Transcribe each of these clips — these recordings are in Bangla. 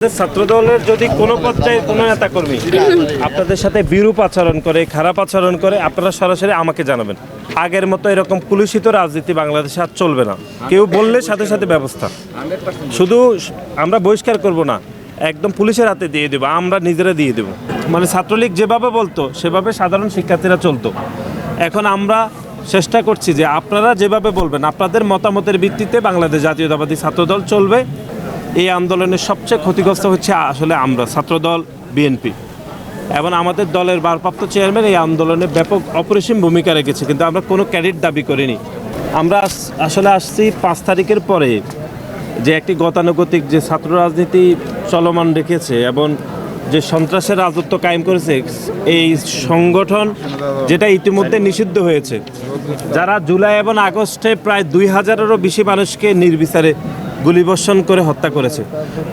ছাত্রদলের যদি কোনো পর্যায়ে কোনো নেতাকর্মী আপনাদের সাথে বিরূপ আচরণ করে, খারাপ আচরণ করে, আপনারা সরাসরি আমাকে জানাবেন। আগের মতো এরকম পুলিশিত রাজনীতি বাংলাদেশে আর চলবে না। কেউ বললে সাথে সাথে ব্যবস্থা। শুধু আমরা বহিষ্কার করব না, একদম পুলিশের হাতে দিয়ে দেবো, আমরা নিজেরা দিয়ে দেবো। মানে ছাত্রলীগ যেভাবে বলতো সেভাবে সাধারণ শিক্ষার্থীরা চলতো। এখন আমরা চেষ্টা করছি যে আপনারা যেভাবে বলবেন, আপনাদের মতামতের ভিত্তিতে বাংলাদেশ জাতীয়তাবাদী ছাত্রদল চলবে। এই আন্দোলনের সবচেয়ে ক্ষতিগ্রস্ত হচ্ছে আসলে আমরা ছাত্রদল, বিএনপি এবং আমাদের দলের ভারপ্রাপ্ত চেয়ারম্যান এই আন্দোলনে ব্যাপক অপরিসীম ভূমিকা রেখেছে, কিন্তু আমরা কোনো ক্রেডিট দাবি করিনি। আমরা আসলে আসছি 5 তারিখের পরে যে একটি গতানুগতিক যে ছাত্র রাজনীতি চলমান রেখেছে এবং যে সন্ত্রাসের রাজত্ব কায়েম করেছে এই সংগঠন, যেটা ইতিমধ্যে নিষিদ্ধ হয়েছে, যারা জুলাই এবং আগস্টে প্রায় 2000-এরও বেশি মানুষকে নির্বিচারে গুলিবর্ষণ করে হত্যা করেছে।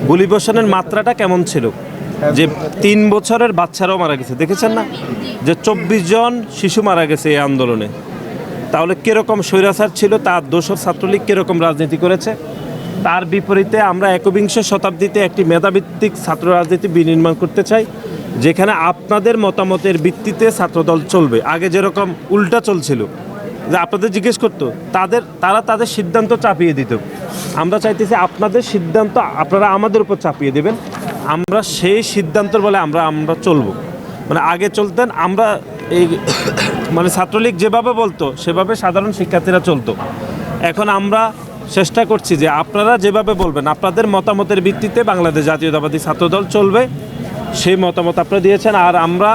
গুলিবর্ষণের মাত্রাটা কেমন ছিল যে 3 বছরের বাচ্চারাও মারা গেছে, দেখেছেন না? যে 24 জন শিশু মারা গেছে এই আন্দোলনে। তাহলে কীরকম স্বৈরাচার ছিল, তার দোসর ছাত্রলীগ কীরকম রাজনীতি করেছে। তার বিপরীতে আমরা একবিংশ শতাব্দীতে একটি মেধাভিত্তিক ছাত্র রাজনীতি বিনির্মাণ করতে চাই, যেখানে আপনাদের মতামতের ভিত্তিতে ছাত্রদল চলবে। আগে যেরকম উল্টা চলছিল, যে আপনাদের জিজ্ঞেস করতো, তারা তাদের সিদ্ধান্ত চাপিয়ে দিত। আমরা চাইতেছি আপনাদের সিদ্ধান্ত আপনারা আমাদের উপর চাপিয়ে দেবেন, আমরা সেই সিদ্ধান্তর বলে আমরা চলবো। মানে আগে চলতেন আমরা এই মানে ছাত্রলীগ যেভাবে বলতো সেভাবে সাধারণ শিক্ষার্থীরা চলতো। এখন আমরা চেষ্টা করছি যে আপনারা যেভাবে বলবেন, আপনাদের মতামতের ভিত্তিতে বাংলাদেশ জাতীয়তাবাদী ছাত্রদল চলবে। সেই মতামত আপনারা দিয়েছেন। আর আমরা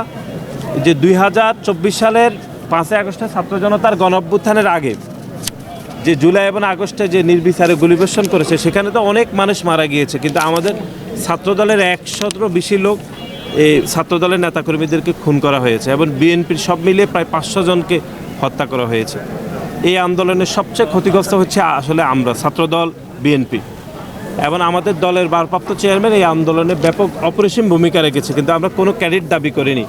যে 2024 সালের 5 আগস্টে ছাত্র জনতার গণঅভ্যুত্থানের আগে যে জুলাই এবং আগস্টে যে নির্বিচারে গুলিবর্ষণ করেছে, সেখানে তো অনেক মানুষ মারা গিয়েছে, কিন্তু আমাদের ছাত্রদলের 100-ও বেশি লোক এই ছাত্রদলের নেতাকর্মীদেরকে খুন করা হয়েছে এবং বিএনপির সব মিলিয়ে প্রায় 500 জনকে হত্যা করা হয়েছে। এই আন্দোলনের সবচেয়ে ক্ষতিগ্রস্ত হচ্ছে আসলে আমরা ছাত্রদল, বিএনপি এবং আমাদের দলের ভারপ্রাপ্ত চেয়ারম্যান এই আন্দোলনে ব্যাপক অপরিসীম ভূমিকা রেখেছে, কিন্তু আমরা কোনো ক্রেডিট দাবি করিনি।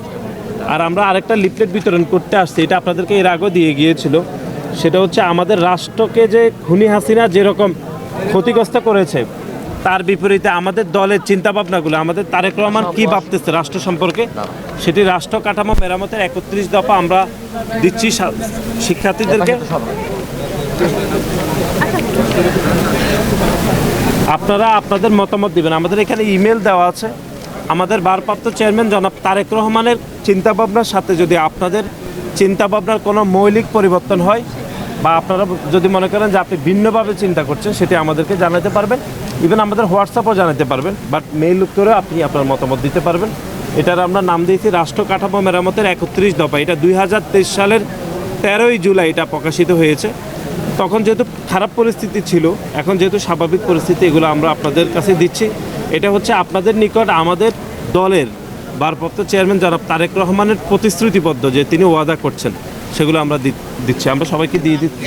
আর আমরা আরেকটা লিফলেট বিতরণ করতে আসছি, এটা আপনাদেরকে এর আগেও দিয়ে গিয়েছিল। সেটা হচ্ছে আমাদের রাষ্ট্রকে যে খুনি হাসিনা যেরকম ক্ষতিগ্রস্ত করেছে, তার বিপরীতে আমাদের দলের চিন্তাভাবনাগুলো, আমাদের তারেক রহমান কী ভাবতেছে রাষ্ট্র সম্পর্কে, সেটি রাষ্ট্র কাঠামো মেরামতের 31 দফা আমরা দিচ্ছি শিক্ষার্থীদেরকে। আপনারা আপনাদের মতামত দিবেন। আমাদের এখানে ইমেল দেওয়া আছে। আমাদের ভারপ্রাপ্ত চেয়ারম্যান জনাব তারেক রহমানের চিন্তাভাবনার সাথে যদি আপনাদের চিন্তাভাবনার কোনো মৌলিক পরিবর্তন হয়, বা আপনারা যদি মনে করেন যে আপনি ভিন্নভাবে চিন্তা করছেন, সেটি আমাদেরকে জানাতে পারবেন। ইভেন আমাদের হোয়াটসঅ্যাপও জানাতে পারবেন, বাট মেইল করে আপনি আপনার মতামত দিতে পারবেন। এটার আমরা নাম দিয়েছি রাষ্ট্র কাঠামো মেরামতের 31 দফা। এটা 2023 সালের 13ই জুলাই এটা প্রকাশিত হয়েছে। তখন যেহেতু খারাপ পরিস্থিতি ছিল, এখন যেহেতু স্বাভাবিক পরিস্থিতি, এগুলো আমরা আপনাদের কাছে দিচ্ছি। এটা হচ্ছে আপনাদের নিকট আমাদের দলের ভারপ্রাপ্ত চেয়ারম্যান জনাব তারেক রহমানের প্রতিশ্রুতিবদ্ধ যে তিনি ওয়াদা করছেন, সেগুলো আমরা দিচ্ছি। আমরা সবাইকে দিয়ে দিচ্ছি।